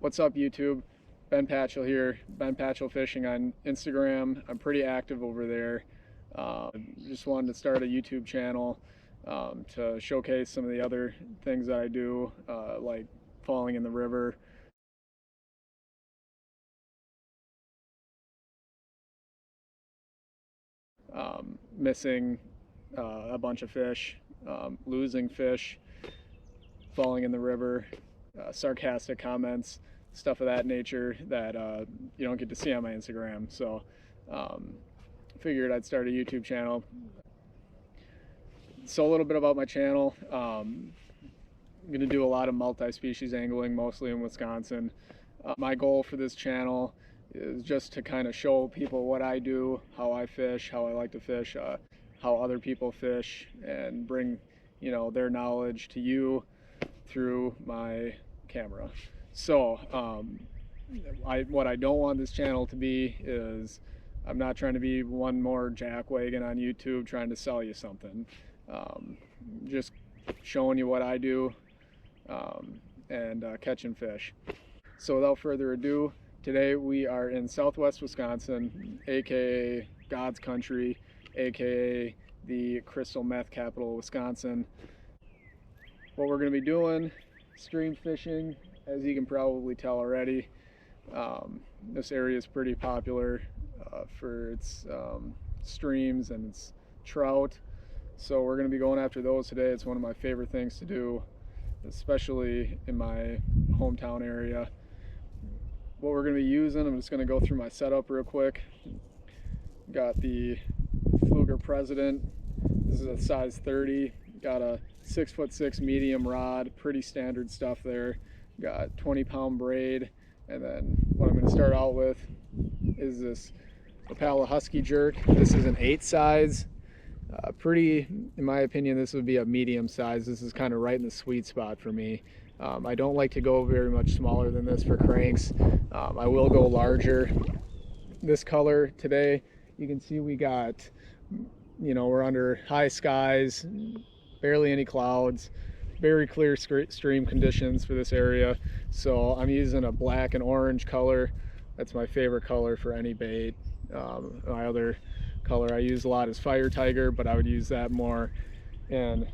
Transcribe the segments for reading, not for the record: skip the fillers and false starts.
What's up, YouTube? Ben Patchell here, Ben Patchell Fishing on Instagram. I'm pretty active over there. Just wanted to start a YouTube channel to showcase some of the other things that I do, like falling in the river. Missing a bunch of fish, losing fish, falling in the river, sarcastic comments, stuff of that nature that you don't get to see on my Instagram. So figured I'd start a YouTube channel. So a little bit about my channel. I'm going to do a lot of multi-species angling, mostly in Wisconsin. My goal for this channel is just to kind of show people what I do, how I fish, how I like to fish, how other people fish, and bring their knowledge to you through my camera. So what I don't want this channel to be is, I'm not trying to be one more jackwagon on YouTube trying to sell you something. Just showing you what I do and catching fish. So without further ado, today we are in Southwest Wisconsin, aka God's country, aka the crystal meth capital of Wisconsin. What we're going to be doing, stream fishing, as you can probably tell already. This area is pretty popular for its streams and its trout. So we're going to be going after those today. It's one of my favorite things to do, especially in my hometown area. What we're going to be using, I'm just going to go through my setup real quick. Got the Fluger President. This is a size 30. Got a 6'6" medium rod, pretty standard stuff there. Got 20-pound braid, and then what I'm going to start out with is this Opala Husky Jerk. This is an 8 size. Pretty, in my opinion, this would be a medium size. This is kind of right in the sweet spot for me. I don't like to go very much smaller than this for cranks. I will go larger. This color today, you can see we got, we're under high skies, barely any clouds, very clear stream conditions for this area. So I'm using a black and orange color. That's my favorite color for any bait. My other color I use a lot is Fire Tiger, but I would use that more in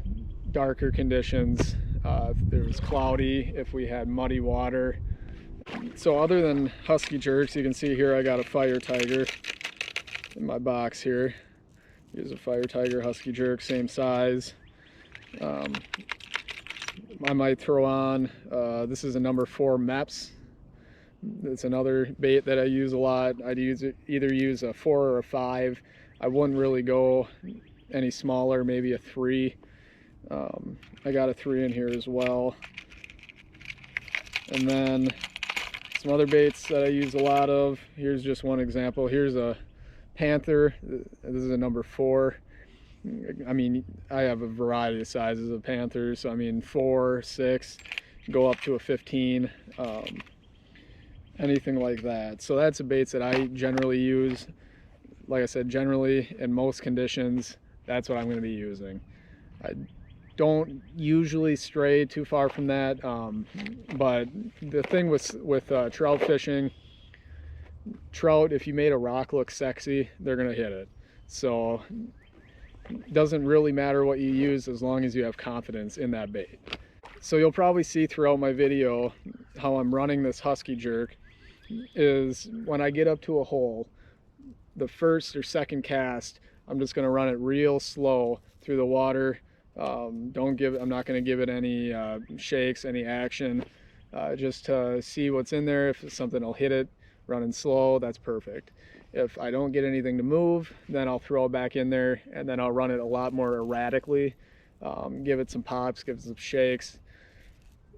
darker conditions. If it was cloudy, if we had muddy water. So other than Husky Jerks, you can see here I got a Fire Tiger in my box here. Here's a Fire Tiger Husky Jerk, same size. I might throw on, this is a number 4 Meps. It's another bait that I use a lot. I'd either use a 4 or a 5. I wouldn't really go any smaller, maybe a 3. I got a 3 in here as well. And then some other baits that I use a lot of. Here's just one example. Here's a Panther. This is a number 4. I mean, I have a variety of sizes of Panthers. So I mean, 4, 6, go up to a 15, anything like that. So that's the baits that I generally use. Like I said, generally in most conditions, that's what I'm going to be using. I don't usually stray too far from that, but the thing with trout fishing, trout, if you made a rock look sexy, they're going to hit it. So it doesn't really matter what you use as long as you have confidence in that bait. So you'll probably see throughout my video how I'm running this Husky Jerk is when I get up to a hole, the first or second cast, I'm just going to run it real slow through the water. I'm not going to give it any shakes, any action, just to see what's in there. If something will hit it, running slow, that's perfect. If I don't get anything to move, then I'll throw it back in there, and then I'll run it a lot more erratically, give it some pops, give it some shakes,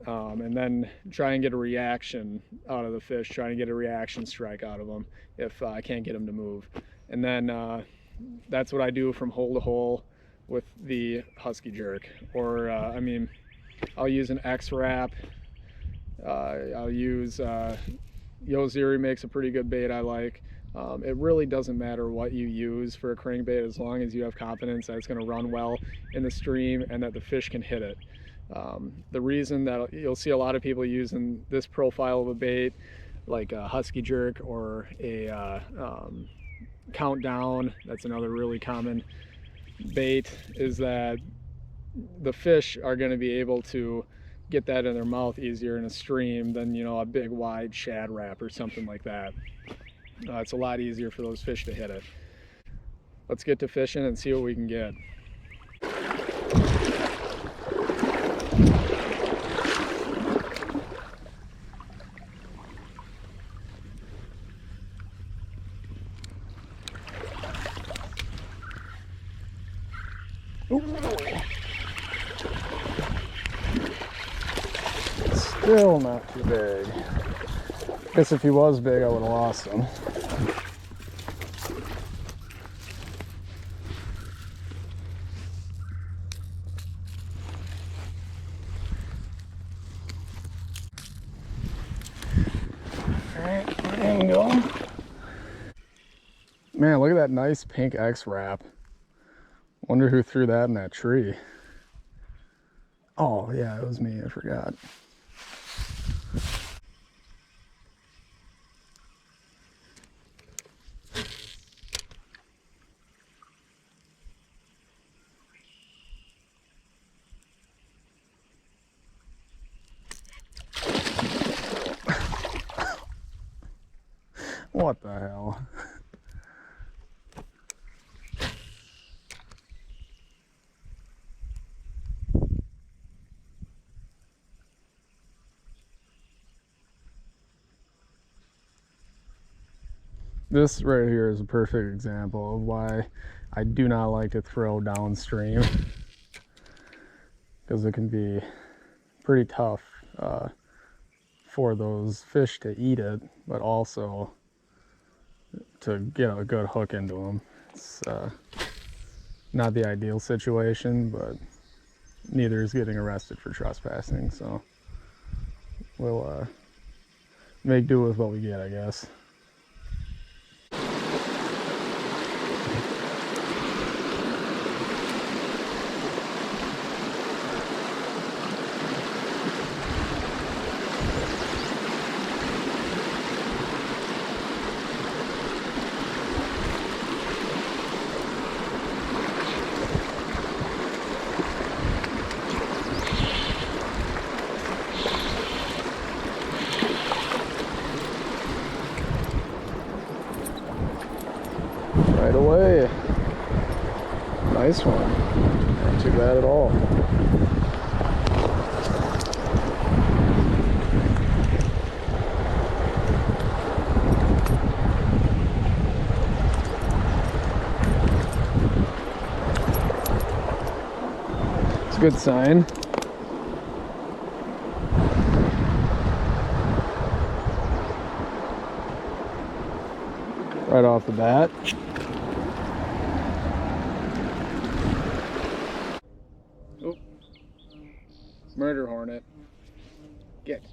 and then try and get a reaction out of the fish, try and get a reaction strike out of them if I can't get them to move. And then that's what I do from hole to hole with the Husky Jerk. Or I mean, I'll use an X-Wrap. I'll use Yoziri makes a pretty good bait I like. It really doesn't matter what you use for a crankbait as long as you have confidence that it's going to run well in the stream and that the fish can hit it. The reason that you'll see a lot of people using this profile of a bait, like a husky jerk or a countdown, that's another really common bait, is that the fish are going to be able to get that in their mouth easier in a stream than, you know, a big wide shad wrap or something like that. It's a lot easier for those fish to hit it. Let's get to fishing and see what we can get. Still not too big. Guess if he was big, I would have lost him. Alright, there you go. Man, look at that nice pink X wrap. Wonder who threw that in that tree. Oh yeah, it was me, I forgot. What the hell? This right here is a perfect example of why I do not like to throw downstream, because it can be pretty tough for those fish to eat it, but also to get a good hook into them. It's not the ideal situation, but neither is getting arrested for trespassing, so we'll make do with what we get, I guess. Right away. Nice one. Not too bad at all. It's a good sign. Right off the bat. Murder hornet. Get.